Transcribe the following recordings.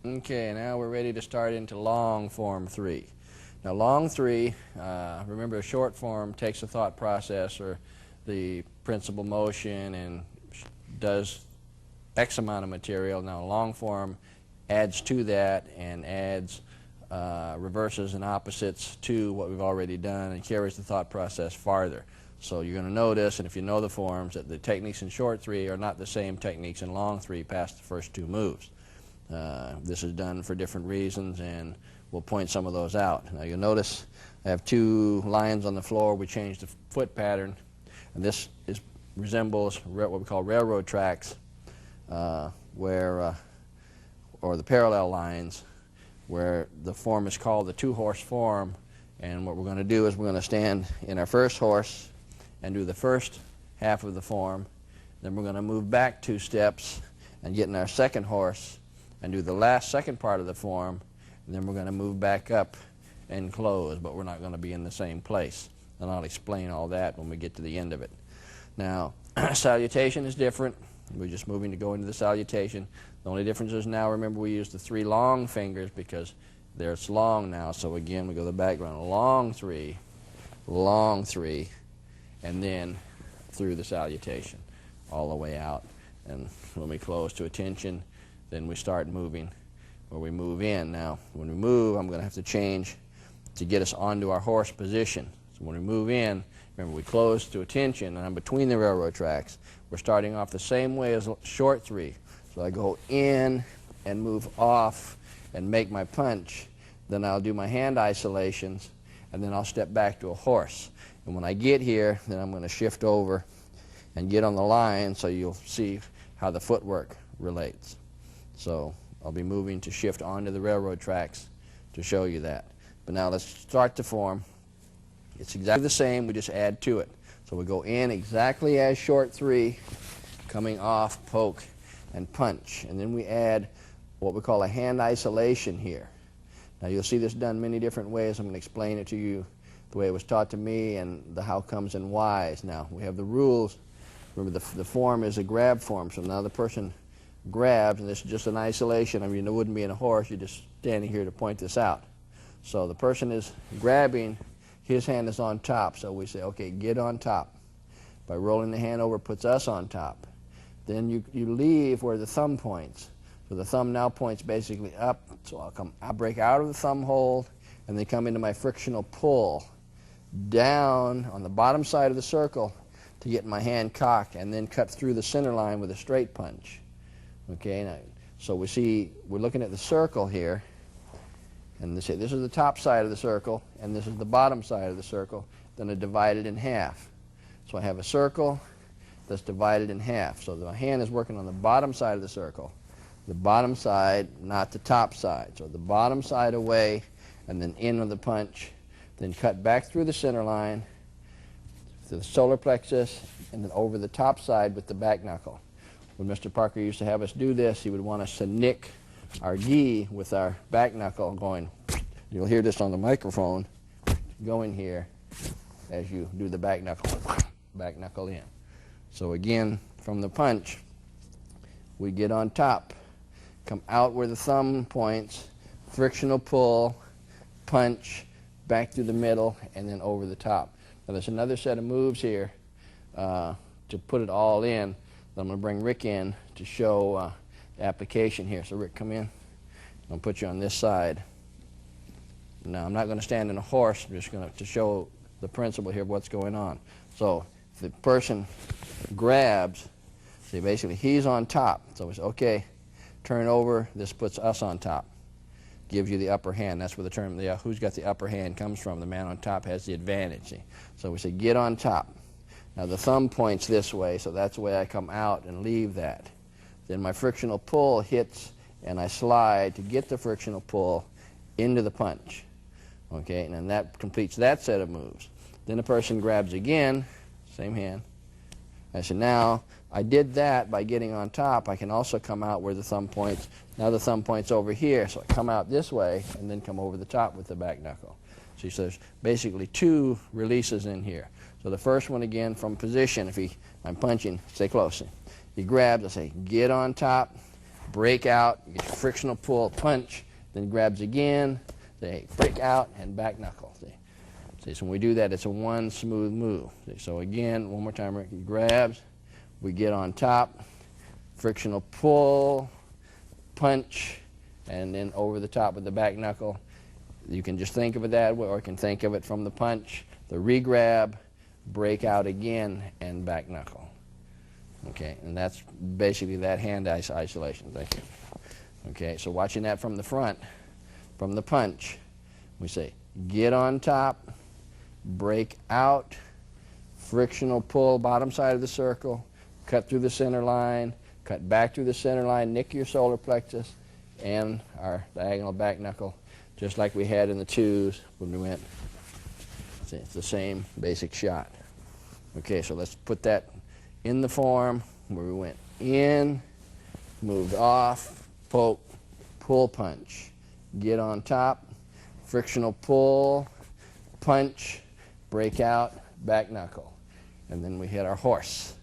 Okay, now we're ready to start into long form 3. Now long 3, remember short form takes a thought process or the principal motion and does X amount of material. Now long form adds to that and adds reverses and opposites to what we've already done and carries the thought process farther. So you're going to notice, and if you know the forms, that the techniques in short 3 are not the same techniques in long 3 past the first 2 moves. This is done for different reasons, and we'll point some of those out. Now you'll notice I have 2 lines on the floor. We changed the foot pattern, and this resembles what we call railroad tracks, or the parallel lines, where the form is called the 2-horse form. And what we're going to do is we're going to stand in our first horse and do the first half of the form. Then we're going to move back 2 steps and get in our second horse and do the second part of the form, and then we're going to move back up and close, but we're not going to be in the same place. And I'll explain all that when we get to the end of it. Now, salutation is different. We're just moving to go into the salutation. The only difference is now, remember, we use the 3 long fingers because it's long now. So again, we go to the background. Long 3, and then through the salutation all the way out. And when we close to attention, then we start moving, or we move in. Now, when we move, I'm going to have to change to get us onto our horse position. So when we move in, remember, we close to attention, and I'm between the railroad tracks. We're starting off the same way as short 3. So I go in and move off and make my punch. Then I'll do my hand isolations, and then I'll step back to a horse. And when I get here, then I'm going to shift over and get on the line, so you'll see how the footwork relates. So I'll be moving to shift onto the railroad tracks to show you that. But now let's start the form. It's exactly the same, we just add to it. So we go in exactly as short 3, coming off, poke, and punch. And then we add what we call a hand isolation here. Now you'll see this done many different ways. I'm going to explain it to you the way it was taught to me and the how comes and whys. Now we have the rules. Remember, the form is a grab form, so now the person grabs, and this is just an isolation. I mean, it wouldn't be in a horse. You're just standing here to point this out. So the person is grabbing, his hand is on top, so we say, okay, get on top. By rolling the hand over, puts us on top. Then you leave where the thumb points. So the thumb now points basically up, so I'll break out of the thumb hold and then come into my frictional pull down on the bottom side of the circle to get my hand cocked, and then cut through the center line with a straight punch. Okay, now, so we're looking at the circle here, and this is the top side of the circle, and this is the bottom side of the circle. Then I divide it in half. So I have a circle that's divided in half. So the hand is working on the bottom side of the circle. The bottom side, not the top side. So the bottom side away, and then in with the punch, then cut back through the center line to the solar plexus, and then over the top side with the back knuckle. When Mr. Parker used to have us do this, he would want us to nick our gi with our back knuckle going. You'll hear this on the microphone going here as you do the back knuckle in. So again, from the punch, we get on top, come out where the thumb points, frictional pull, punch, back through the middle, and then over the top. Now there's another set of moves here to put it all in. I'm going to bring Rick in to show the application here. So Rick, come in. I'll put you on this side. Now I'm not going to stand in a horse. I'm just going to show the principle here of what's going on. So if the person grabs, see, basically he's on top. So we say, okay, turn over. This puts us on top. Gives you the upper hand. That's where the term who's got the upper hand comes from. The man on top has the advantage. See? So we say, get on top. Now the thumb points this way, so that's the way I come out and leave that. Then my frictional pull hits, and I slide to get the frictional pull into the punch. Okay, and then that completes that set of moves. Then the person grabs again, same hand. I said, now I did that by getting on top. I can also come out where the thumb points. Now the thumb points over here, so I come out this way and then come over the top with the back knuckle. So there's basically 2 releases in here. So the first one, again, from position, I'm punching, stay close. He grabs, I say, get on top, break out, you get frictional pull, punch, then grabs again, say, break out, and back knuckle. See, so when we do that, it's a one smooth move. See, so again, one more time, Rick, he grabs, we get on top, frictional pull, punch, and then over the top with the back knuckle. You can just think of it that way, or you can think of it from the punch, the re-grab, break out again, and back knuckle. Okay, and that's basically that hand isolation. Thank you. Okay, so watching that from the front, from the punch, we say, get on top, break out, frictional pull, bottom side of the circle, cut through the center line, cut back through the center line, nick your solar plexus, and our diagonal back knuckle, just like we had in the twos when we went. See, it's the same basic shot. Okay, so let's put that in the form where we went in, moved off, poke, pull, punch. Get on top, frictional pull, punch, break out, back knuckle. And then we hit our horse.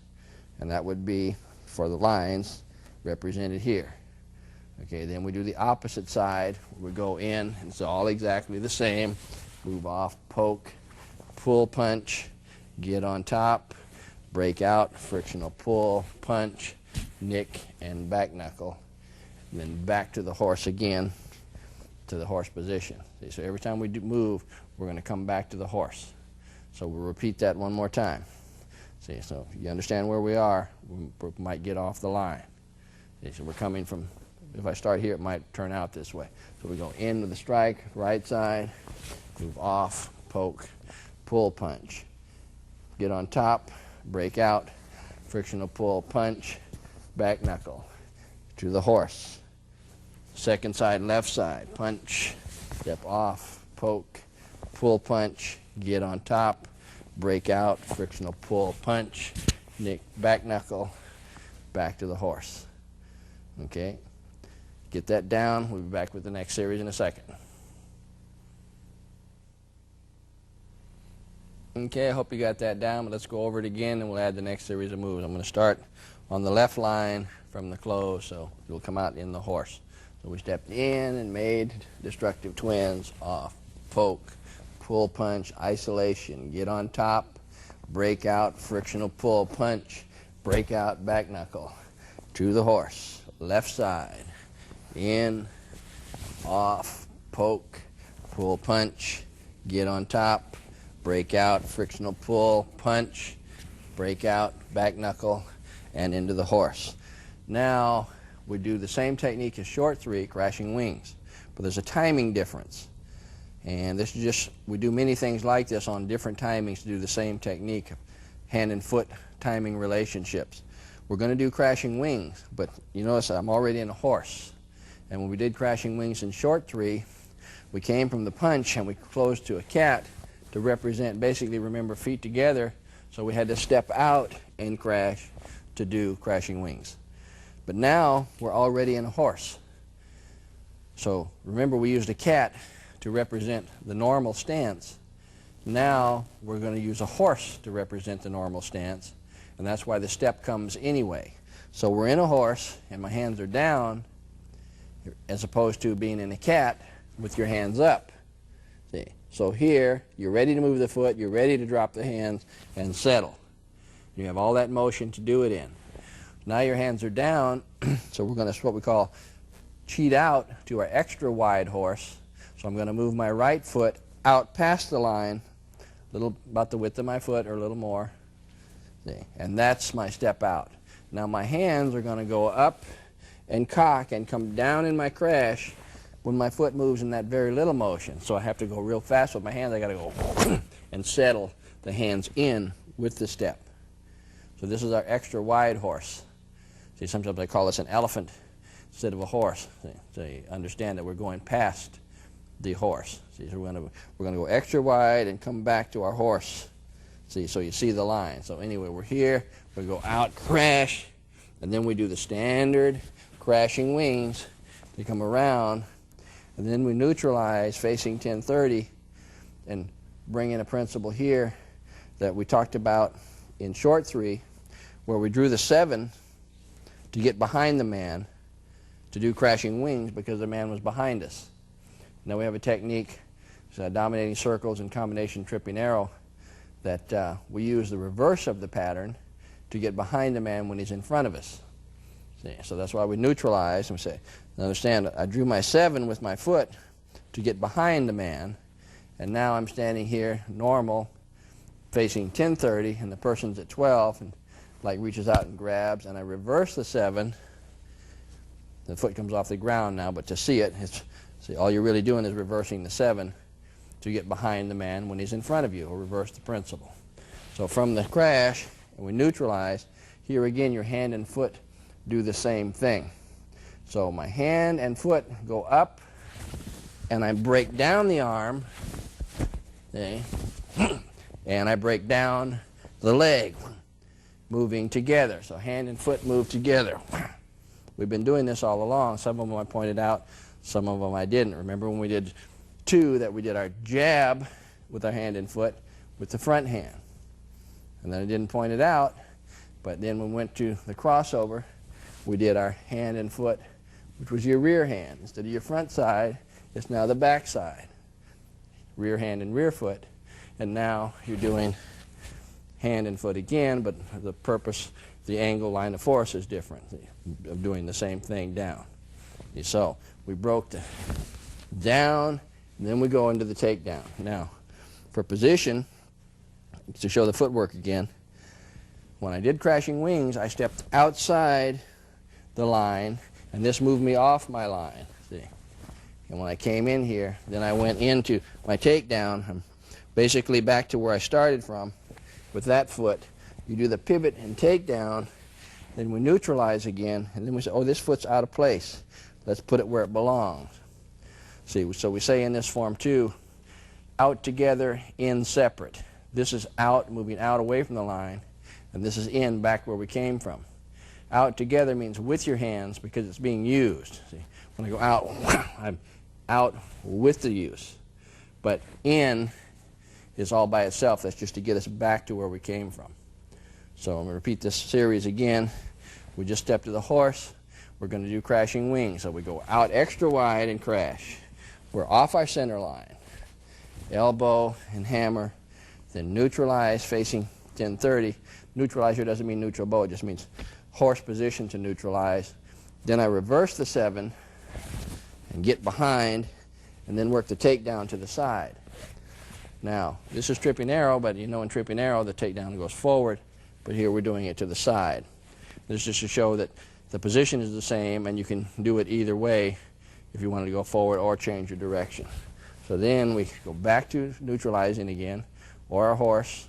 And that would be, for the lines, represented here. Okay, then we do the opposite side. We go in, and it's all exactly the same. Move off, poke, pull, punch, get on top, break out, frictional pull, punch, nick, and back knuckle. And then back to the horse again, to the horse position. See, so every time we move, we're going to come back to the horse. So we'll repeat that one more time. See, so you understand where we are, we might get off the line. See, so we're coming from, if I start here, it might turn out this way. So we go in with the strike, right side, move off, poke, pull, punch. Get on top, break out, frictional pull, punch, back knuckle. To the horse. Second side, left side, punch, step off, poke, pull, punch, get on top, break out, frictional pull, punch, nick, back knuckle, back to the horse. Okay? Get that down. We'll be back with the next series in a second. Okay, I hope you got that down, but let's go over it again and we'll add the next series of moves. I'm going to start on the left line from the close, so you'll come out in the horse. So we stepped in and made destructive twins, off, poke, pull, punch, isolation, get on top, break out, frictional pull, punch, break out, back knuckle. To the horse, left side, in, off, poke, pull, punch, get on top, break out, frictional pull, punch, break out, back knuckle, and into the horse. Now we do the same technique as short three, crashing wings, but there's a timing difference. And this is just, we do many things like this on different timings to do the same technique, hand and foot timing relationships. We're going to do crashing wings, but you notice I'm already in a horse. And when we did crashing wings in short three, we came from the punch and we closed to a cat to represent, basically, remember, feet together, so we had to step out and crash to do crashing wings. But now we're already in a horse. So remember, we used a cat to represent the normal stance. Now we're going to use a horse to represent the normal stance, and that's why the step comes anyway. So we're in a horse and my hands are down, as opposed to being in a cat with your hands up. See? So here, you're ready to move the foot, you're ready to drop the hands and settle. You have all that motion to do it in. Now your hands are down, so we're going to, what we call, cheat out to our extra wide horse. So I'm going to move my right foot out past the line, about the width of my foot or a little more. See? And that's my step out. Now my hands are going to go up and cock and come down in my crash when my foot moves in that very little motion. So I have to go real fast with my hands. I got to go and settle the hands in with the step. So this is our extra wide horse. See, sometimes I call this an elephant instead of a horse. See, so you understand that we're going past the horse. See, so we're going to go extra wide and come back to our horse. See, so you see the line. So anyway, we're here. We go out, crash, and then we do the standard crashing wings. They come around, and then we neutralize facing 1030 and bring in a principle here that we talked about in short three, where we drew the 7 to get behind the man, to do crashing wings because the man was behind us. Now we have a technique, dominating circles and combination tripping arrow, that we use the reverse of the pattern to get behind the man when he's in front of us. See? So that's why we neutralize and we say, now understand, I drew my 7 with my foot to get behind the man, and now I'm standing here normal facing 1030 and the person's at 12 and like reaches out and grabs, and I reverse the 7. The foot comes off the ground now, but to see it, see, all you're really doing is reversing the 7 to get behind the man when he's in front of you, or reverse the principle. So from the crash, and we neutralize, here again your hand and foot do the same thing. So my hand and foot go up, and I break down the arm, see? And I break down the leg, moving together. So hand and foot move together. We've been doing this all along. Some of them I pointed out, some of them I didn't. Remember when we did 2 that we did our jab with our hand and foot with the front hand. And then I didn't point it out, but then when we went to the crossover, we did our hand and foot, which was your rear hand. Instead of your front side, it's now the back side. Rear hand and rear foot. And now you're doing hand and foot again, but the purpose, the angle, line of force is different of doing the same thing down. So we broke the down, and then we go into the takedown. Now, for position, to show the footwork again, when I did crashing wings, I stepped outside the line, and this moved me off my line. See? And when I came in here, then I went into my takedown. I'm basically back to where I started from with that foot. You do the pivot and takedown, then we neutralize again, and then we say, oh, this foot's out of place. Let's put it where it belongs. See, so we say in this form too, out together, in separate. This is out, moving out away from the line, and this is in, back where we came from. Out together means with your hands because it's being used. See, when I go out, I'm out with the use. But in is all by itself. That's just to get us back to where we came from. So I'm going to repeat this series again. We just step to the horse. We're going to do crashing wings. So we go out extra wide and crash. We're off our center line. Elbow and hammer. Then neutralize facing 1030. Neutralize here doesn't mean neutral bow. It just means horse position to neutralize. Then I reverse the 7 and get behind, and then work the takedown to the side. Now, this is tripping arrow, but you know in tripping arrow the takedown goes forward, but here we're doing it to the side. This is just to show that the position is the same, and you can do it either way if you wanted to go forward or change your direction. So then we go back to neutralizing again, or our horse.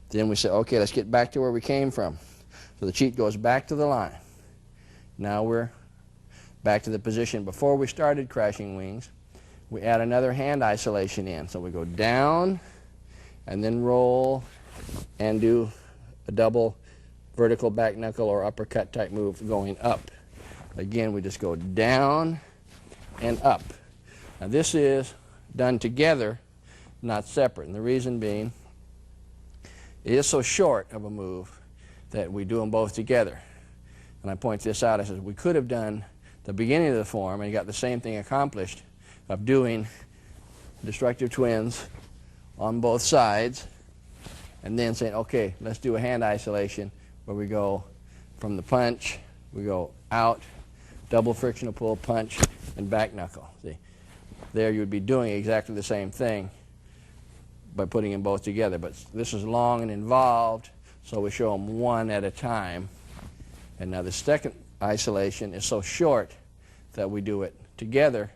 Then we say, okay, let's get back to where we came from. So the cheat goes back to the line. Now we're back to the position before we started crashing wings. We add another hand isolation in. So we go down and then roll and do a double vertical back knuckle or uppercut type move going up. Again, we just go down and up. Now this is done together, not separate. And the reason being, it is so short of a move that we do them both together. And I point this out. I said we could have done the beginning of the form and got the same thing accomplished of doing destructive twins on both sides, and then saying, okay, let's do a hand isolation where we go from the punch, we go out, double frictional pull, punch, and back knuckle. See, there you would be doing exactly the same thing by putting them both together, but this is long and involved, so we show them one at a time. And now the second isolation is so short that we do it together.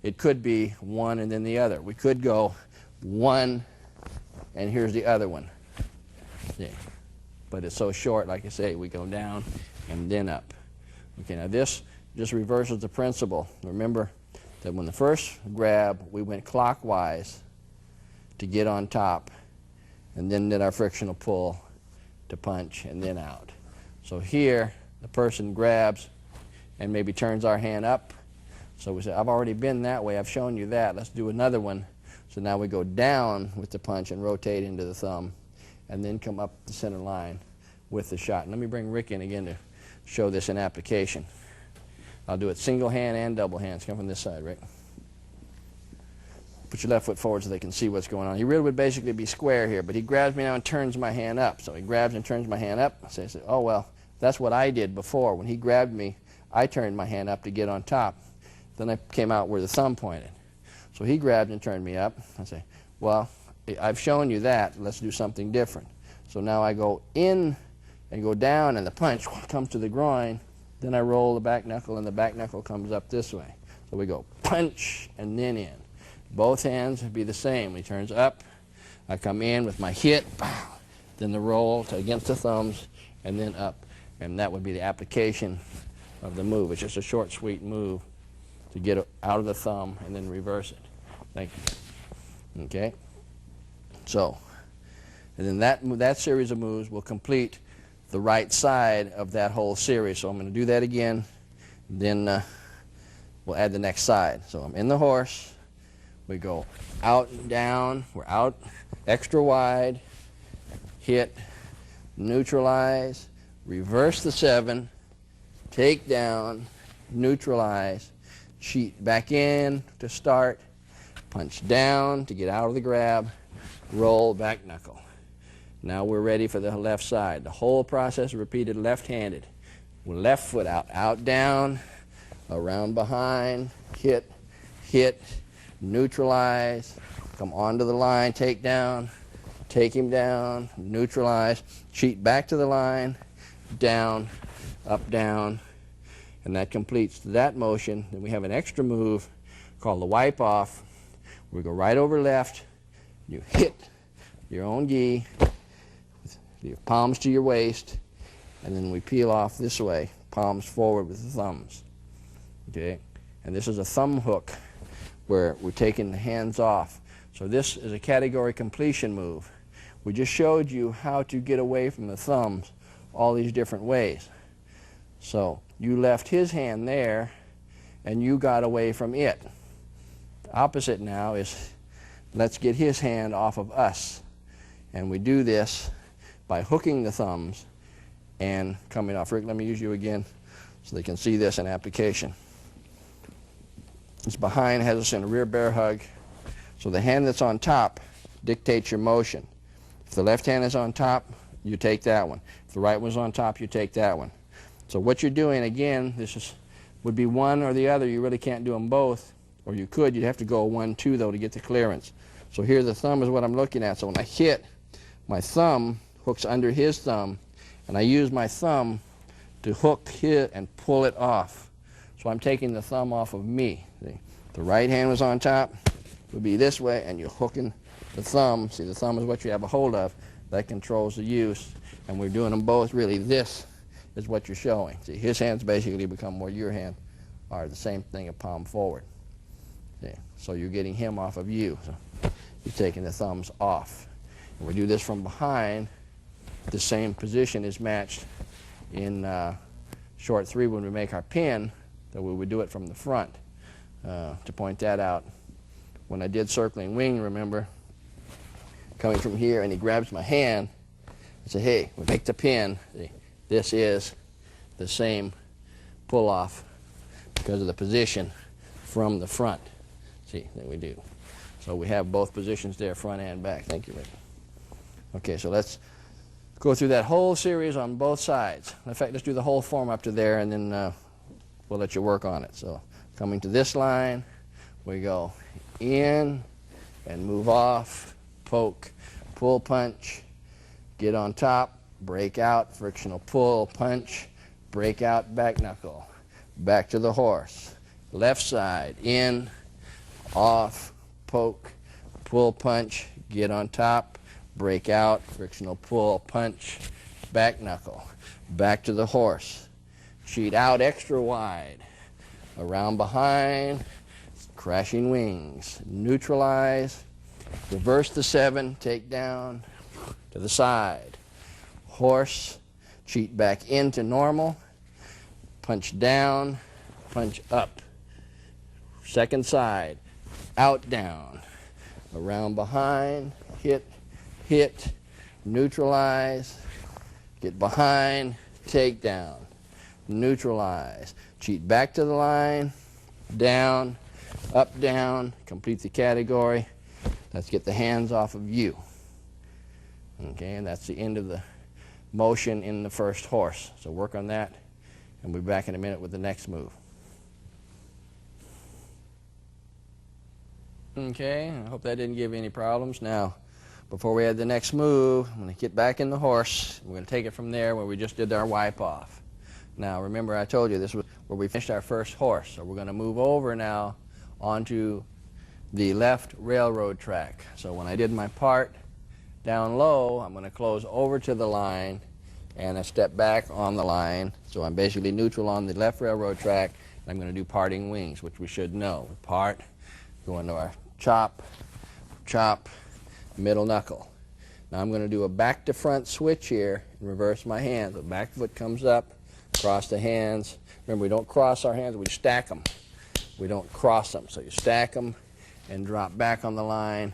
It could be one and then the other. We could go one and here's the other one. Yeah. But it's so short, like I say, we go down and then up. Okay, now this just reverses the principle. Remember that when the first grab, we went clockwise to get on top, and then did our frictional pull to punch and then out. So here, the person grabs and maybe turns our hand up. So we say, I've already been that way. I've shown you that. Let's do another one. So now we go down with the punch and rotate into the thumb, and then come up the center line with the shot. And let me bring Rick in again to show this in application. I'll do it single hand and double hands. Come from this side, Rick. Put your left foot forward so they can see what's going on. He really would basically be square here, but he grabs me now and turns my hand up. So he grabs and turns my hand up. So I say, oh, well, that's what I did before. When he grabbed me, I turned my hand up to get on top. Then I came out where the thumb pointed. So he grabbed and turned me up. I say, well, I've shown you that. Let's do something different. So now I go in and go down, and the punch comes to the groin. Then I roll the back knuckle, and the back knuckle comes up this way. So we go punch and then in. Both hands would be the same. He turns up. I come in with my hit, then the roll against the thumbs, and then up. And that would be the application of the move. It's just a short, sweet move to get it out of the thumb and then reverse it. Thank you. Okay? So, and then that series of moves will complete the right side of that whole series. So I'm going to do that again. Then we'll add the next side. So I'm in the horse. We go out and down. We're out extra wide. Hit. Neutralize. Reverse the 7. Take down. Neutralize. Cheat back in to start. Punch down to get out of the grab. Roll back knuckle. Now we're ready for the left side. The whole process repeated left-handed. Left foot out. Out, down. Around behind. Hit. Hit. Neutralize. Come onto the line. Take down. Take him down. Neutralize. Cheat back to the line. Down. Up, down. And that completes that motion. Then we have an extra move called the wipe off. We go right over left. You hit your own gi with your palms to your waist, and then we peel off this way, palms forward with the thumbs. Okay? And this is a thumb hook where we're taking the hands off. So this is a category completion move. We just showed you how to get away from the thumbs all these different ways. So you left his hand there, and you got away from it. The opposite now is let's get his hand off of us. And we do this by hooking the thumbs and coming off. Rick, let me use you again so they can see this in application. It's behind, has us in a rear bear hug. So the hand that's on top dictates your motion. If the left hand is on top, you take that one. If the right one's on top, you take that one. So what you're doing, again, would be one or the other. You really can't do them both. Or you could. You'd have to go 1-2, though, to get the clearance. So here the thumb is what I'm looking at. So when I hit, my thumb hooks under his thumb, and I use my thumb to hook hit and pull it off. So I'm taking the thumb off of me. See? The right hand was on top, would be this way, and you're hooking the thumb. See, the thumb is what you have a hold of. That controls the use. And we're doing them both, really. This is what you're showing. See, his hands basically become where your hand are the same thing, a palm forward. See? So you're getting him off of you. So you're taking the thumbs off. And we do this from behind. The same position is matched in short 3 when we make our pin, that we would do it from the front. To point that out, when I did circling wing, remember, coming from here, and he grabs my hand, I say, hey, we make the pin. See, this is the same pull-off because of the position from the front. See, that we do. So we have both positions there, front and back. Thank you, Rick. Okay, so let's go through that whole series on both sides. In fact, let's do the whole form up to there, and then we'll let you work on it. So coming to this line, we go in and move off, poke, pull, punch, get on top, break out, frictional pull, punch, break out, back knuckle, back to the horse, left side, in, off, poke, pull, punch, get on top, break out, frictional pull, punch, back knuckle, back to the horse, cheat out extra wide, around behind, crashing wings, neutralize, reverse the 7, take down, to the side, horse, cheat back into normal, punch down, punch up, second side, out, down, around behind, hit, hit, neutralize, get behind, take down, neutralize, cheat back to the line, down, up, down, complete the category. Let's get the hands off of you. Okay, and that's the end of the motion in the first horse. So work on that, and we'll be back in a minute with the next move. Okay, I hope that didn't give you any problems. Now, before we add the next move, I'm going to get back in the horse. We're going to take it from there where we just did our wipe off. Now, remember I told you this was where we finished our first horse. So we're going to move over now onto the left railroad track. So when I did my part down low, I'm going to close over to the line and I step back on the line. So I'm basically neutral on the left railroad track. And I'm going to do parting wings, which we should know. We part, go into our chop, chop, middle knuckle. Now I'm going to do a back to front switch here and reverse my hands. The back foot comes up, cross the hands. Remember, we don't cross our hands, we stack them. We don't cross them. So you stack them and drop back on the line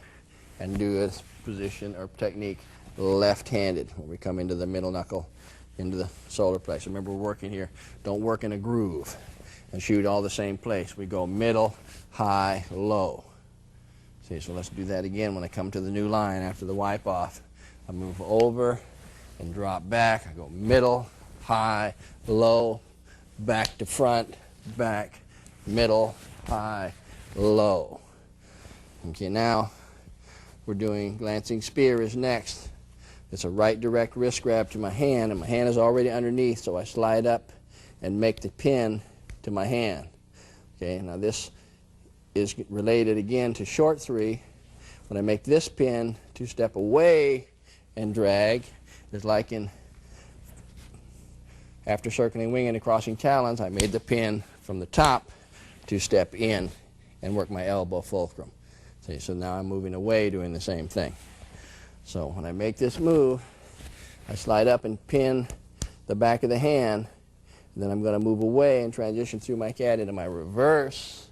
and do a position or technique left-handed when we come into the middle knuckle, into the solar plexus. Remember, we're working here. Don't work in a groove and shoot all the same place. We go middle, high, low. See, so let's do that again when I come to the new line after the wipe off. I move over and drop back. I go middle, high, low, back to front, back, middle, high, low. Okay, now we're doing glancing spear is next. It's a right direct wrist grab to my hand, and my hand is already underneath, so I slide up and make the pin to my hand. Okay, now this is related again to short three. When I make this pin, to step away and drag, it's like in after circling wing and crossing talons, I made the pin from the top to step in and work my elbow fulcrum. See, so now I'm moving away doing the same thing. So when I make this move, I slide up and pin the back of the hand, and then I'm going to move away and transition through my cat into my reverse,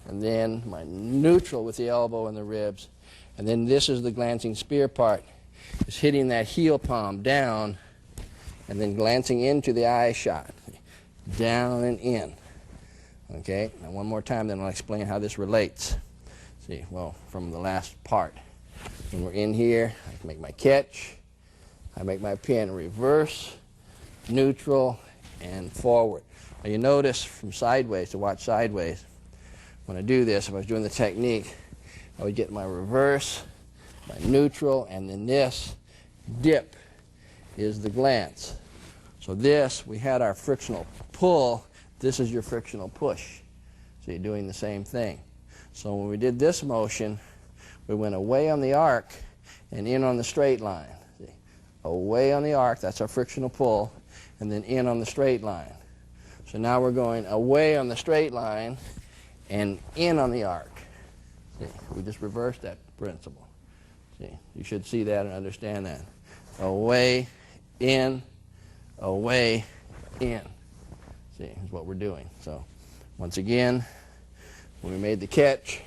and then my neutral with the elbow and the ribs. And then this is the glancing spear part. It's hitting that heel palm down and then glancing into the eye shot. Down and in. Okay, now one more time, then I'll explain how this relates. See, well, from the last part. When we're in here, I make my catch, I make my pin reverse, neutral, and forward. Now you notice from sideways, to watch sideways, when I do this, if I was doing the technique, I would get my reverse, my neutral, and then this dip is the glance. So this, we had our frictional pull, this is your frictional push. So you're doing the same thing. So when we did this motion, we went away on the arc and in on the straight line. See? Away on the arc, that's our frictional pull, and then in on the straight line. So now we're going away on the straight line and in on the arc. See? We just reversed that principle. See? You should see that and understand that. Away, in, away, in. See, is what we're doing. So once again, when we made the catch,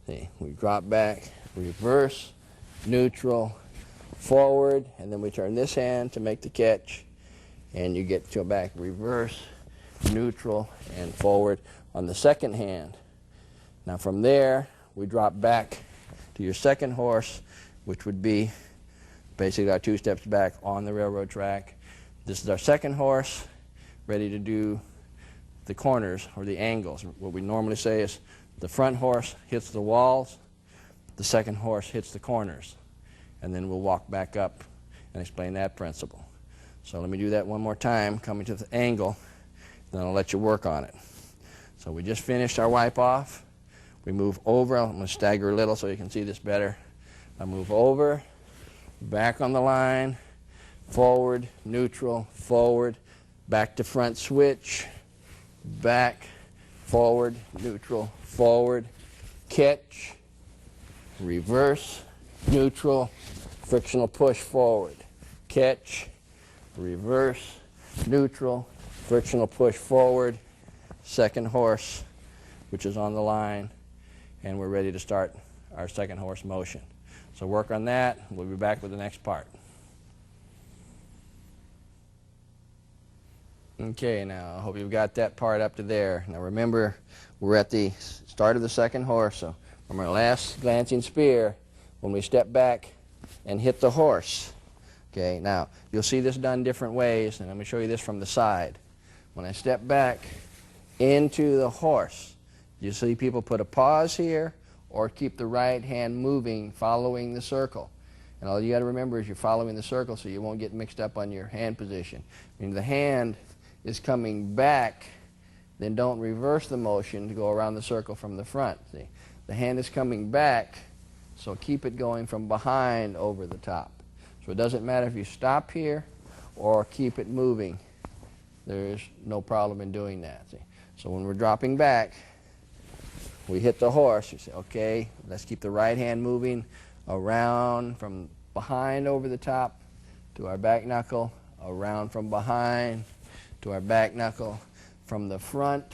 see, we drop back, reverse, neutral, forward, and then we turn this hand to make the catch, and you get to go back, reverse, neutral, and forward on the second hand. Now from there, we drop back to your second horse, which would be basically our 2 steps back on the railroad track. This is our second horse, ready to do the corners or the angles. What we normally say is the front horse hits the walls, the second horse hits the corners. And then we'll walk back up and explain that principle. So let me do that one more time, coming to the angle, then I'll let you work on it. So we just finished our wipe off. We move over. I'm going to stagger a little so you can see this better. I move over, back on the line, forward, neutral, forward, back to front switch, back, forward, neutral, forward, catch, reverse, neutral, frictional push forward, catch, reverse, neutral, frictional push forward, second horse, which is on the line, and we're ready to start our second horse motion. So work on that. We'll be back with the next part. Okay, now I hope you've got that part up to there. Now remember, we're at the start of the second horse, so from our last glancing spear, when we step back and hit the horse. Okay, now you'll see this done different ways, and I'm going to show you this from the side. When I step back into the horse, you see people put a pause here or keep the right hand moving, following the circle. And all you got to remember is you're following the circle so you won't get mixed up on your hand position. I mean, the hand is coming back, then don't reverse the motion to go around the circle from the front. See, the hand is coming back, so keep it going from behind over the top. So it doesn't matter if you stop here or keep it moving. There's no problem in doing that. See? So when we're dropping back, we hit the horse. You say, okay, let's keep the right hand moving around from behind over the top to our back knuckle, around from behind to our back knuckle, from the front,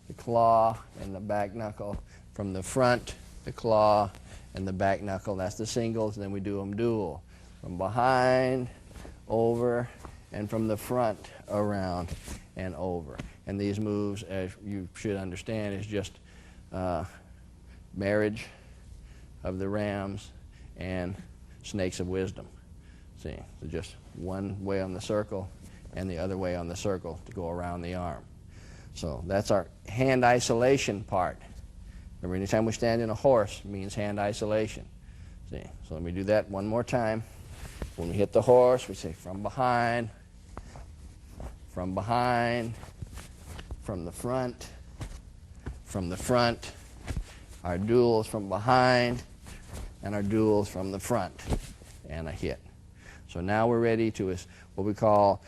the claw and the back knuckle, from the front, the claw and the back knuckle. That's the singles, and then we do them dual. From behind, over, and from the front, around, and over. And these moves, as you should understand, is just marriage of the rams and snakes of wisdom. See, so just one way on the circle and the other way on the circle to go around the arm. So that's our hand isolation part. Remember, anytime we stand in a horse, it means hand isolation. See, so let me do that one more time. When we hit the horse, we say from behind, from the front, our duels from behind, and our duels from the front, and a hit. So now we're ready to what we call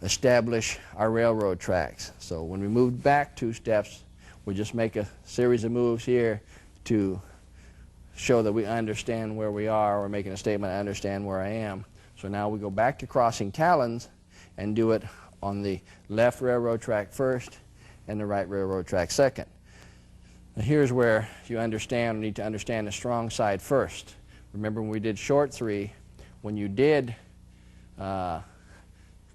establish our railroad tracks. So when we move back 2 steps, we just make a series of moves here to show that we understand where we are. We're making a statement, I understand where I am. So now we go back to crossing talons and do it on the left railroad track first and the right railroad track second. Now here's where you need to understand the strong side first. Remember when we did short 3, when you did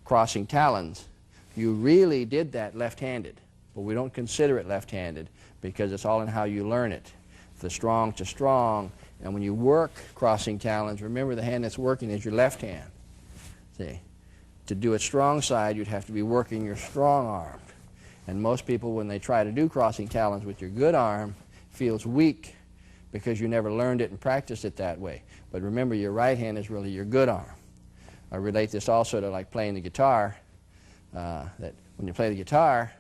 crossing talons, you really did that left-handed. But we don't consider it left-handed because it's all in how you learn it. The strong to strong, and when you work crossing talons, remember the hand that's working is your left hand. See, to do it strong side, you'd have to be working your strong arm. And most people, when they try to do crossing talons with your good arm, feels weak because you never learned it and practiced it that way. But remember, your right hand is really your good arm. I relate this also to like playing the guitar, that when you play the guitar,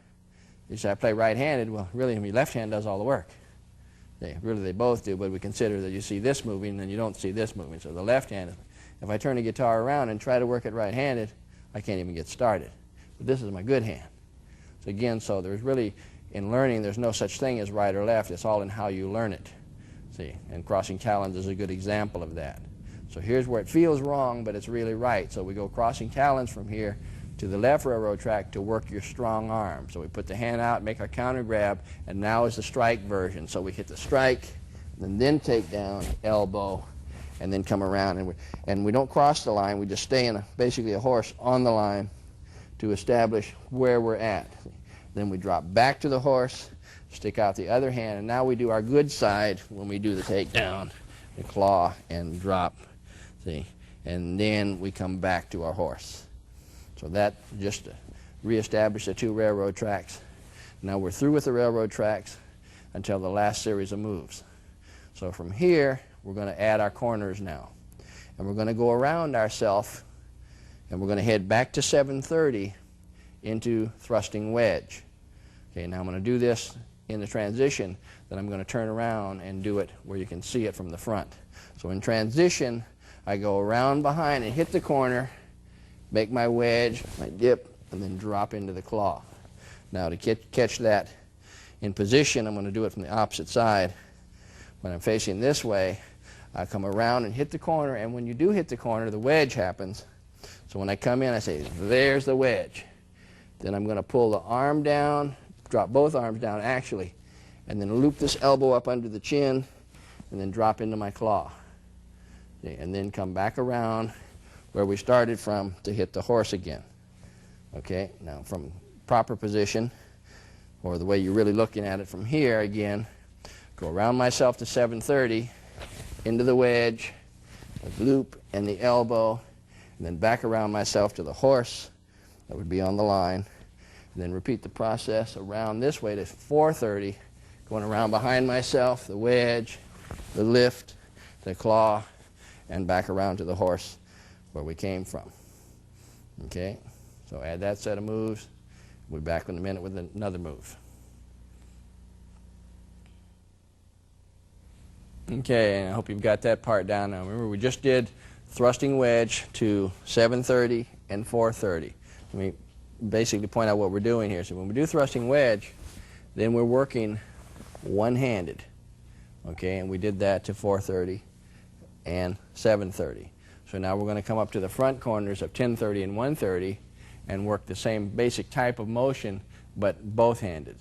you say, I play right-handed. Well, really, your left hand does all the work. Really, they both do, but we consider that you see this moving and you don't see this moving. So the left hand, if I turn the guitar around and try to work it right-handed, I can't even get started. But this is my good hand. So again, so there's really, in learning, there's no such thing as right or left. It's all in how you learn it. See, and crossing talons is a good example of that. So here's where it feels wrong, but it's really right. So we go crossing talons from here to the left railroad track to work your strong arm. So we put the hand out, make our counter grab, and now is the strike version. So we hit the strike, and then take down, elbow, and then come around. And we don't cross the line. We just stay in basically a horse on the line to establish where we're at. Then we drop back to the horse, stick out the other hand, and now we do our good side when we do the takedown, the claw, and drop. See? And then we come back to our horse. So that just to reestablish the 2 railroad tracks. Now we're through with the railroad tracks until the last series of moves. So from here, we're going to add our corners now. And we're going to go around ourselves, and we're going to head back to 730 into thrusting wedge. Okay, now I'm going to do this in the transition, then I'm going to turn around and do it where you can see it from the front. So in transition, I go around behind and hit the corner, make my wedge, my dip, and then drop into the claw. Now to catch that in position, I'm going to do it from the opposite side. When I'm facing this way, I come around and hit the corner, and when you do hit the corner, the wedge happens. So when I come in, I say, there's the wedge. Then I'm going to pull the arm down, drop both arms down actually, and then loop this elbow up under the chin, and then drop into my claw. And then come back around where we started from to hit the horse again. Okay, now from proper position, or the way you're really looking at it from here, again, go around myself to 730, into the wedge, the loop, and the elbow, and then back around myself to the horse. That would be on the line. And then repeat the process around this way to 430, going around behind myself, the wedge, the lift, the claw, and back around to the horse where we came from. Okay, so add that set of moves. We'll be back in a minute with another move. Okay, and I hope you've got that part down now. Remember, we just did thrusting wedge to 730 and 430. Let me basically point out what we're doing here. So when we do thrusting wedge, then we're working one-handed. Okay, and we did that to 430 and 730. So now we're going to come up to the front corners of 1030 and 130 and work the same basic type of motion, but both-handed,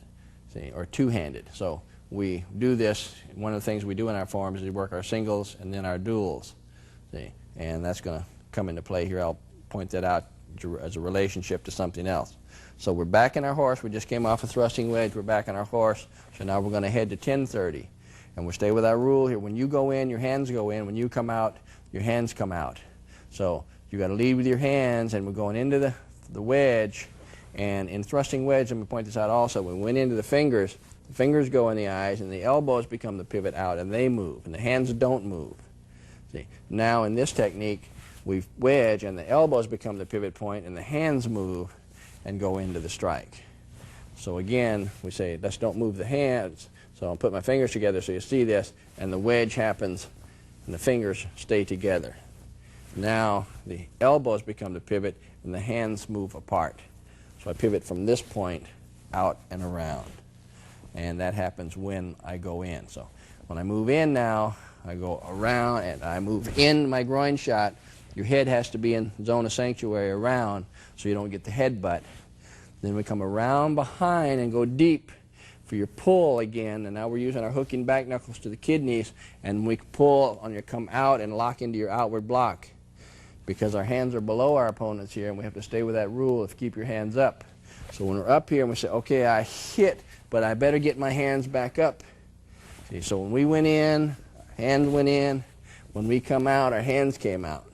see, or two-handed. So we do this. One of the things we do in our forms is we work our singles and then our duals, see, and that's going to come into play here. I'll point that out as a relationship to something else. So we're back in our horse. We just came off a thrusting wedge. We're back in our horse. So now we're going to head to 1030, and we'll stay with our rule here. When you go in, your hands go in. When you come out, your hands come out. So you got to lead with your hands, and we're going into the wedge. And in thrusting wedge, let me point this out also, when we went into the fingers go in the eyes, and the elbows become the pivot out, and they move, and the hands don't move. See, now in this technique, we wedge, and the elbows become the pivot point, and the hands move and go into the strike. So again, we say, let's don't move the hands. So I'll put my fingers together so you see this, and the wedge happens, and the fingers stay together. Now the elbows become the pivot, and the hands move apart. So I pivot from this point out and around. And that happens when I go in. So when I move in now, I go around and I move in my groin shot. Your head has to be in zone of sanctuary around so you don't get the headbutt. Then we come around behind and go deep for your pull again. And now we're using our hooking back knuckles to the kidneys. And we pull on your come out and lock into your outward block. Because our hands are below our opponents here, and we have to stay with that rule of keep your hands up. So when we're up here and we say, okay, I hit, but I better get my hands back up. See, so when we went in, our hands went in. When we come out, our hands came out.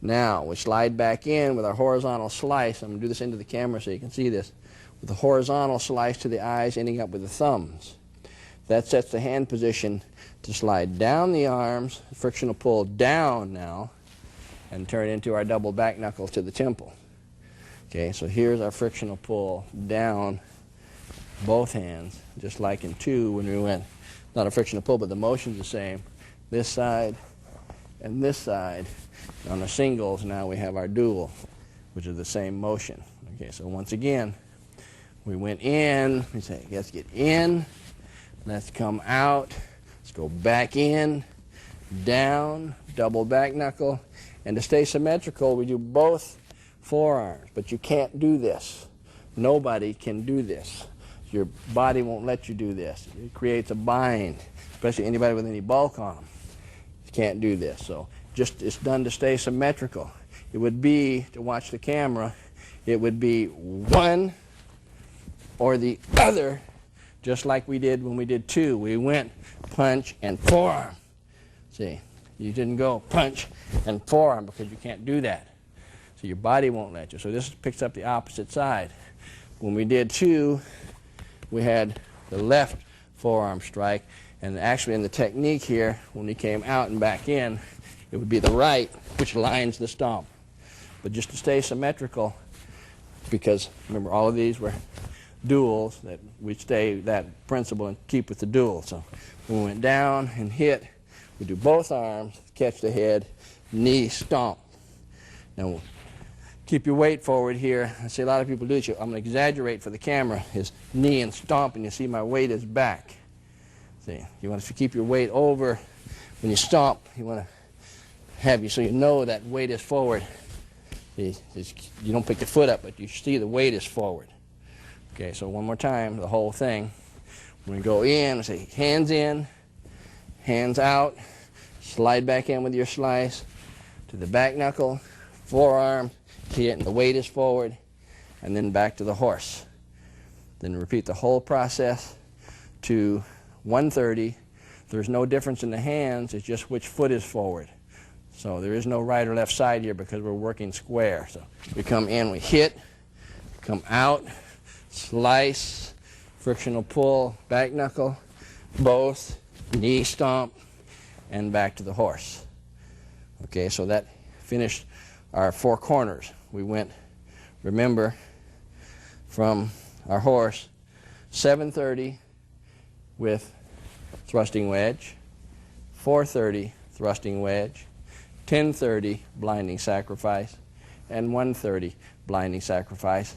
Now we slide back in with our horizontal slice. I'm going to do this into the camera so you can see this. With the horizontal slice to the eyes, ending up with the thumbs. That sets the hand position to slide down the arms, frictional pull down now, and turn into our double back knuckle to the temple. Okay, so here's our frictional pull down, both hands, just like in 2 when we went, not a frictional pull, but the motion's the same. This side and this side. On the singles, now we have our dual, which is the same motion. Okay, so once again, we went in, we say, let's get in, let's come out, let's go back in, down, double back knuckle, and to stay symmetrical, we do both forearms, but you can't do this. Nobody can do this. Your body won't let you do this. It creates a bind, especially anybody with any bulk on them. You can't do this. So just it's done to stay symmetrical. It would be, to watch the camera, it would be one or the other, just like we did when we did 2. We went punch and forearm. See, you didn't go punch and forearm because you can't do that. So your body won't let you. So this picks up the opposite side. When we did 2, we had the left forearm strike, and actually in the technique here, when we came out and back in, it would be the right, which lines the stomp. But just to stay symmetrical, because remember all of these were duals, that we stay that principle and keep with the dual. So when we went down and hit, we do both arms, catch the head, knee, stomp. Now keep your weight forward here. I see a lot of people do it. I'm going to exaggerate for the camera. Is knee and stomp, and you see my weight is back. See, you want to keep your weight over. When you stomp, you want to have you so you know that weight is forward. See, you don't pick the foot up, but you see the weight is forward. Okay, so one more time, the whole thing. When we go in, say hands in, hands out, slide back in with your slice to the back knuckle, forearm, hit, and the weight is forward. and then back to the horse. Then repeat the whole process to 130. There's no difference in the hands, it's just which foot is forward. So there is no right or left side here because we're working square. So we come in, we hit, come out, slice, frictional pull, back knuckle, both, knee stomp, and back to the horse. Okay, so that finished our 4 corners. We went, remember, from our horse, 730 with thrusting wedge, 430 thrusting wedge, 1030 blinding sacrifice, and 130 blinding sacrifice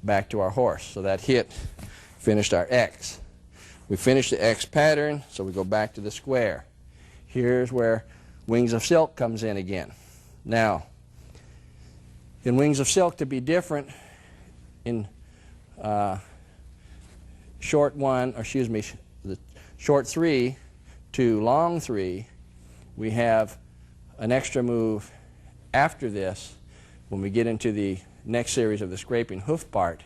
back to our horse. So that hit finished our X. We finished the X pattern, so we go back to the square. Here's where Wings of Silk comes in again. Now, in Wings of Silk, to be different, in short 3 to long 3, we have an extra move after this when we get into the next series of the scraping hoof part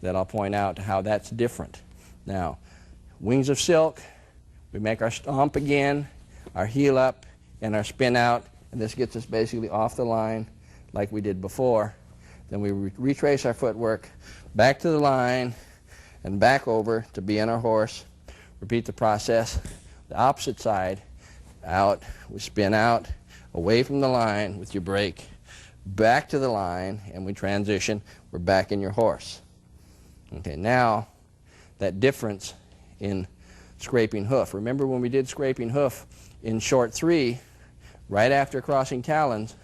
that I'll point out how that's different. Now, Wings of Silk, we make our stomp again, our heel up, and our spin out, and this gets us basically off the line like we did before. Then we retrace our footwork back to the line and back over to be on our horse. Repeat the process. The opposite side, out, we spin out, away from the line with your brake, back to the line, and we transition. We're back in your horse. Okay, now that difference in scraping hoof. Remember when we did scraping hoof in short 3, right after crossing talons,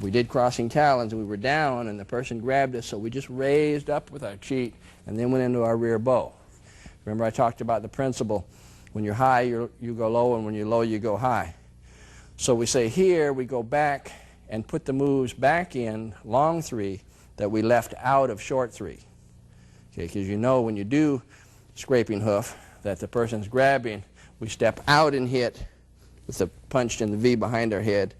we did crossing talons and we were down and the person grabbed us, so we just raised up with our cheat and then went into our rear bow. Remember I talked about the principle, when you're high you go low, and when you're low you go high. So we say here we go back and put the moves back in long 3 that we left out of short 3. Okay, because you know when you do scraping hoof that the person's grabbing, we step out and hit with the punched in the V behind our head,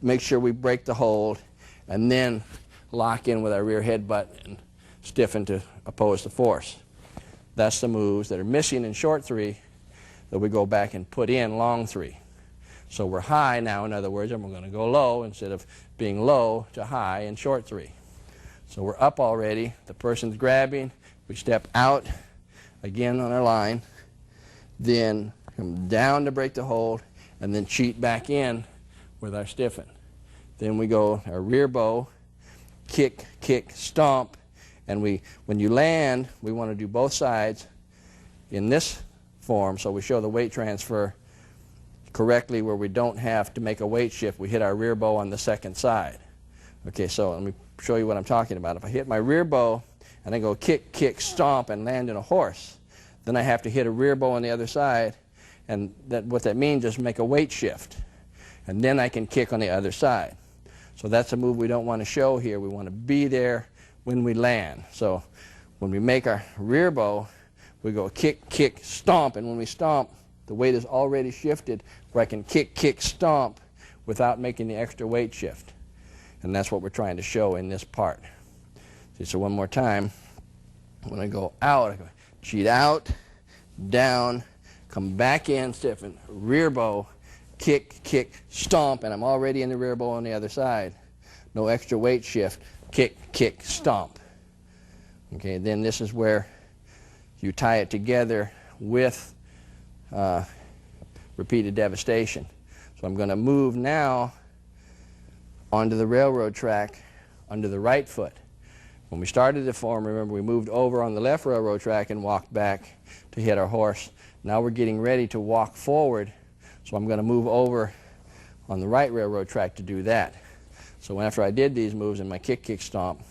make sure we break the hold, and then lock in with our rear headbutt and stiffen to oppose the force. That's the moves that are missing in short 3 that we go back and put in long 3. So we're high now, in other words, and we're going to go low instead of being low to high in short 3. So we're up already, the person's grabbing, we step out again on our line, then come down to break the hold, and then cheat back in with our stiffen. Then we go our rear bow, kick, kick, stomp, and when you land, we want to do both sides in this form, so we show the weight transfer correctly where we don't have to make a weight shift. We hit our rear bow on the second side. Okay, so let me show you what I'm talking about. If I hit my rear bow and I go kick, kick, stomp, and land in a horse, then I have to hit a rear bow on the other side, and what that means is make a weight shift. And then I can kick on the other side. So that's a move we don't want to show here. We want to be there when we land. So when we make our rear bow, we go kick, kick, stomp, and when we stomp, the weight is already shifted where I can kick, kick, stomp without making the extra weight shift. And that's what we're trying to show in this part. See, so one more time. When I go out, I go cheat out, down, come back in, stiffen, rear bow, kick, kick, stomp, and I'm already in the rear bow on the other side. No extra weight shift, kick, kick, stomp. Okay, then this is where you tie it together with repeated devastation. So I'm going to move now onto the railroad track under the right foot. When we started the form, remember we moved over on the left railroad track and walked back to hit our horse. Now we're getting ready to walk forward, so I'm going to move over on the right railroad track to do that. So after I did these moves in my kick, kick, stomp,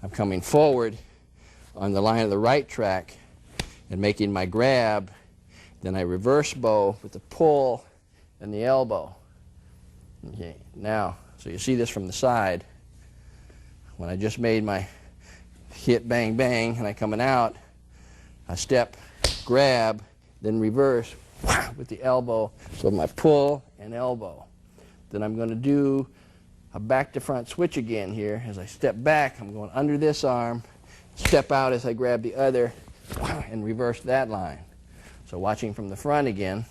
I'm coming forward on the line of the right track and making my grab. Then I reverse bow with the pull and the elbow. Okay, now, so you see this from the side. When I just made my hit, bang, bang, and I'm coming out, I step, grab, then reverse with the elbow. So my pull and elbow. Then I'm going to do a back to front switch again here. As I step back, I'm going under this arm, step out as I grab the other, and reverse that line. So watching from the front again,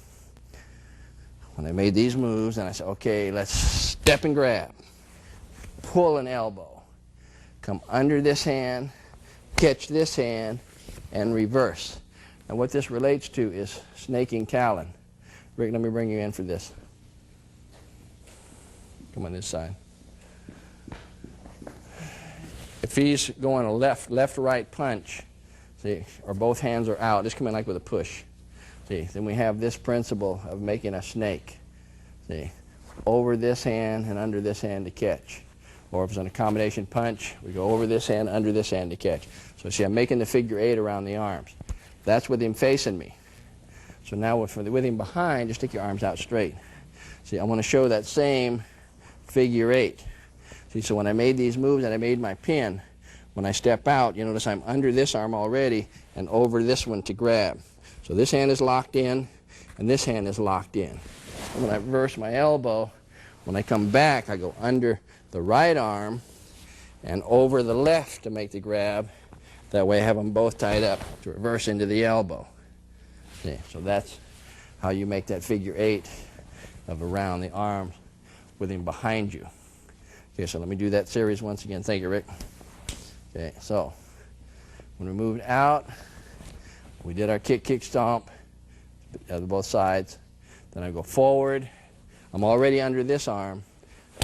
when I made these moves, and I said, okay, let's step and grab, pull an elbow, come under this hand, catch this hand, and reverse. And what this relates to is snaking talon. Rick, let me bring you in for this. Come on this side. If he's going a left-right punch, see, or both hands are out, just come in like with a push. See, then we have this principle of making a snake. See, over this hand and under this hand to catch. Or if it's an accommodation punch, we go over this hand, under this hand to catch. So see, I'm making the figure 8 around the arms. That's with him facing me. So now with him behind, just stick your arms out straight. See, I want to show that same figure 8. See, so when I made these moves and I made my pin, when I step out, you notice I'm under this arm already and over this one to grab. So this hand is locked in and this hand is locked in. And when I reverse my elbow, when I come back, I go under the right arm and over the left to make the grab. That way I have them both tied up to reverse into the elbow. See, so that's how you make that figure 8 of around the arms with him behind you. Okay, so let me do that series once again. Thank you, Rick. Okay, so when we moved out, we did our kick, kick, stomp to both sides. Then I go forward. I'm already under this arm,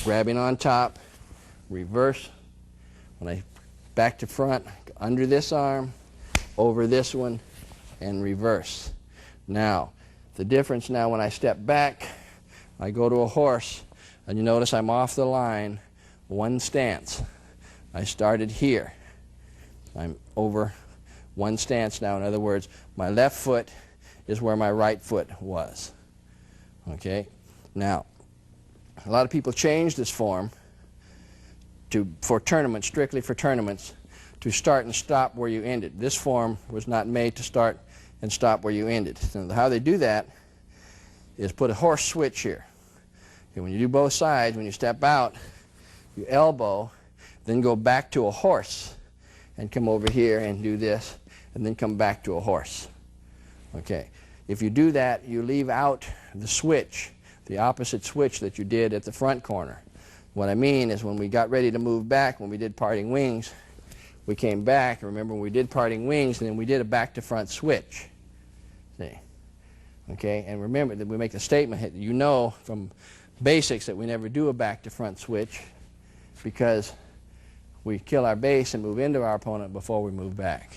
grabbing on top, reverse. When I back to front, under this arm, over this one, and reverse. Now, the difference now when I step back, I go to a horse, and you notice I'm off the line, one stance. I started here. I'm over one stance now. In other words, my left foot is where my right foot was. Okay? Now, a lot of people change this form for tournaments, strictly for tournaments, to start and stop where you ended. This form was not made to start and stop where you ended. So how they do that is put a horse switch here. Okay, when you do both sides, when you step out, you elbow, then go back to a horse and come over here and do this, and then come back to a horse. Okay. If you do that, you leave out the switch, the opposite switch that you did at the front corner. What I mean is when we got ready to move back, when we did parting wings, we came back. Remember, when we did parting wings, and then we did a back-to-front switch. See? Okay? And remember that we make the statement, you know from basics that we never do a back-to-front switch because we kill our base and move into our opponent before we move back.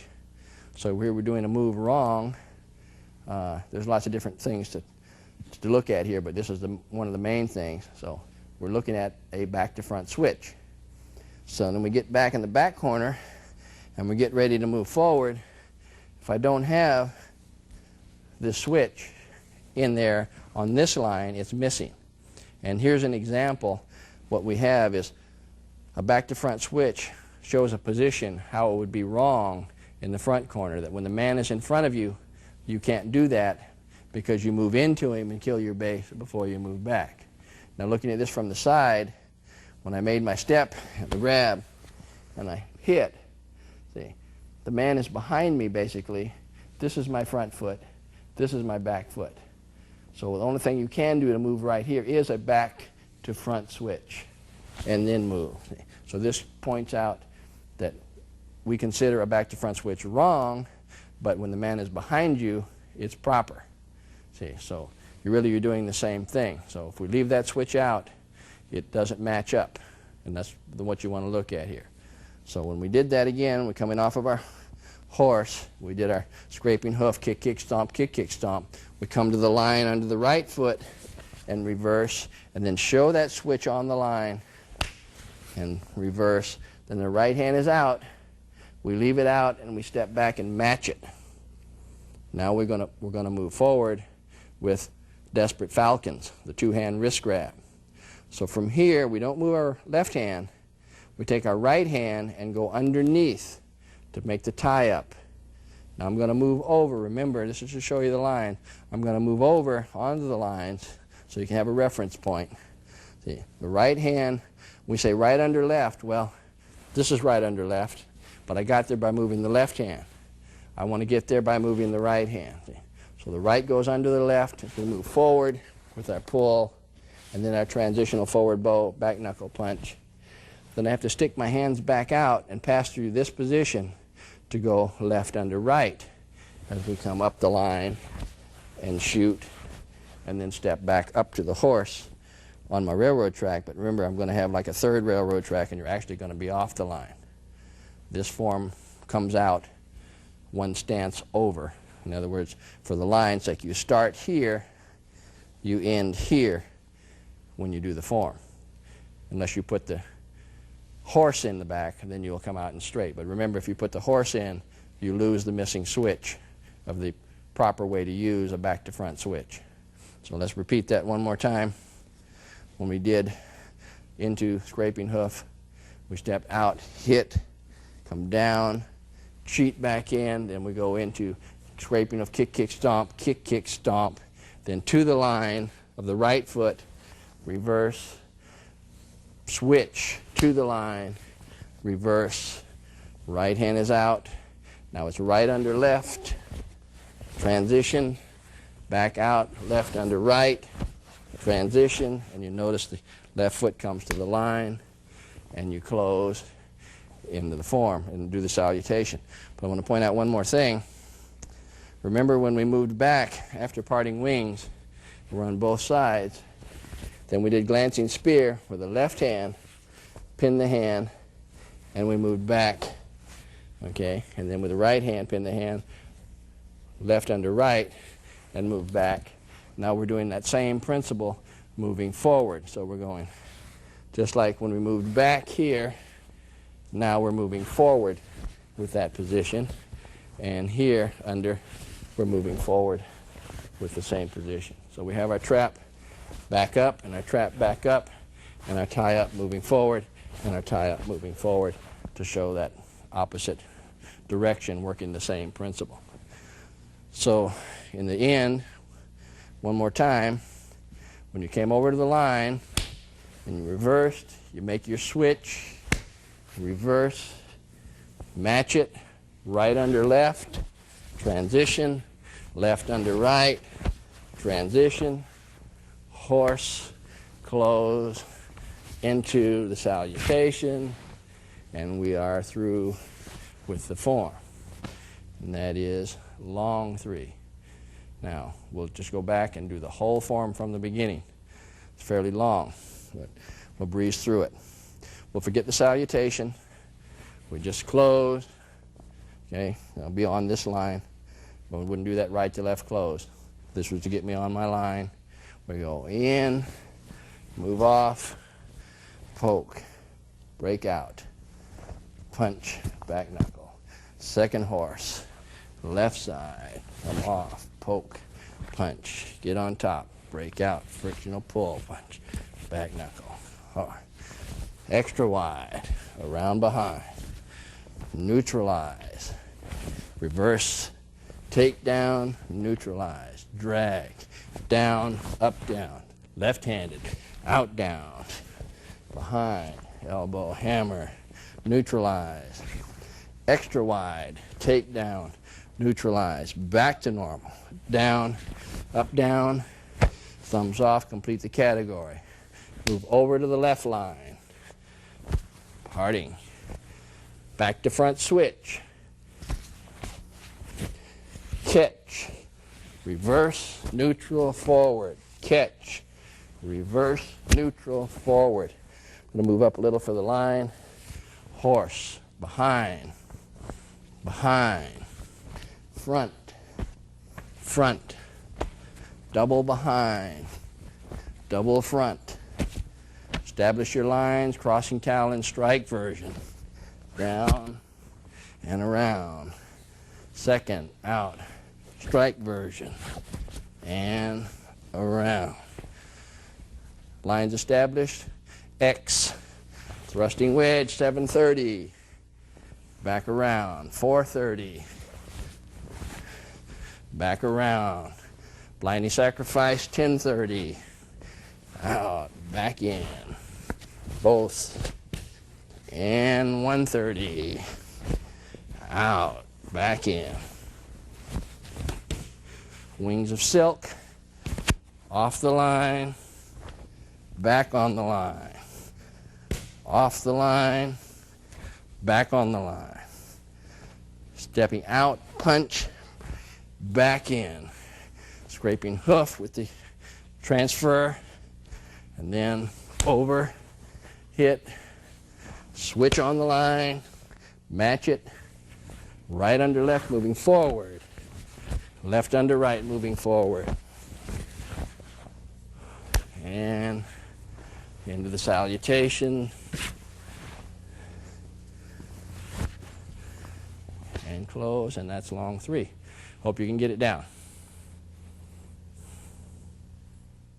So here we're doing a move wrong. There's lots of different things to look at here, but this is one of the main things. So we're looking at a back-to-front switch. So then we get back in the back corner, and we get ready to move forward. If I don't have the switch in there on this line, it's missing. And here's an example. What we have is a back-to-front switch shows a position, how it would be wrong in the front corner, that when the man is in front of you, you can't do that because you move into him and kill your base before you move back. Now looking at this from the side, when I made my step and the grab and I hit, see, the man is behind me basically. This is my front foot. This is my back foot. So the only thing you can do to move right here is a back to front switch and then move. See? So this points out that we consider a back to front switch wrong, but when the man is behind you, it's proper. See, so you're doing the same thing. So if we leave that switch out, it doesn't match up, and that's what you want to look at here. So when we did that again, we're coming off of our horse. We did our scraping hoof, kick, kick, stomp, kick, kick, stomp. We come to the line under the right foot and reverse, and then show that switch on the line and reverse. Then the right hand is out. We leave it out and we step back and match it. Now we're gonna move forward with desperate falcons, the two-hand wrist grab. So from here, we don't move our left hand. We take our right hand and go underneath to make the tie-up. Now I'm going to move over. Remember, this is to show you the line. I'm going to move over onto the lines so you can have a reference point. See, the right hand, we say right under left. Well, this is right under left, but I got there by moving the left hand. I want to get there by moving the right hand. See? So the right goes under the left. We move forward with our pull, and then our transitional forward bow, back knuckle punch. Then I have to stick my hands back out and pass through this position to go left under right as we come up the line and shoot, and then step back up to the horse on my railroad track. But remember, I'm going to have like a third railroad track, and you're actually going to be off the line. This form comes out one stance over. In other words, for the lines, like you start here, you end here when you do the form. Unless you put the horse in the back, and then you'll come out in straight. But remember, if you put the horse in, you lose the missing switch of the proper way to use a back to front switch. So let's repeat that one more time. When we did into scraping hoof, we step out, hit, come down, cheat back in, then we go into scraping of kick, kick, stomp, then to the line of the right foot, reverse, switch to the line, reverse, right hand is out. Now it's right under left, transition, back out, left under right, transition, and you notice the left foot comes to the line, and you close into the form and do the salutation. But I want to point out one more thing. Remember when we moved back after parting wings, we're on both sides. Then we did glancing spear with the left hand, pin the hand, and we moved back. Okay, and then with the right hand, pin the hand, left under right, and move back. Now we're doing that same principle moving forward. So we're going just like when we moved back here, now we're moving forward with that position. And here under, we're moving forward with the same position. So we have our trap back up, and our trap back up, and our tie up moving forward, and our tie up moving forward to show that opposite direction working the same principle. So in the end, one more time, when you came over to the line and you reversed, you make your switch, reverse, match it, right under left, transition, left under right, transition, horse, close, into the salutation, and we are through with the form. And that is long 3. Now, we'll just go back and do the whole form from the beginning. It's fairly long, but we'll breeze through it. We'll forget the salutation. We just close. Okay, I'll be on this line, but we wouldn't do that right to left close. This was to get me on my line. We go in, move off, poke, break out, punch, back knuckle, second horse, left side, come off, poke, punch, get on top, break out, frictional pull, punch, back knuckle, hard, extra wide, around behind, neutralize, reverse, take down, neutralize, drag, down, up, down, left-handed, out, down, behind, elbow, hammer, neutralize, extra wide, take down, neutralize, back to normal, down, thumbs off, complete the category. Move over to the left line, parting, back to front switch, catch, reverse, neutral, forward, catch, reverse, neutral, forward. I'm going to move up a little for the line, horse, behind, front, double behind, double front. Establish your lines, crossing talon, strike version. Down and around. Second, out, strike version. And around. Lines established. X, thrusting wedge, 730. Back around, 430. Back around. Blinding sacrifice, 1030. Out, back in, both, and 130, out, back in. Wings of silk, off the line, back on the line, off the line, back on the line. Stepping out, punch, back in. Scraping hoof with the transfer, and then over, hit, switch on the line, match it, right under left moving forward, left under right moving forward, and into the salutation, and close, and that's long 3. Hope you can get it down.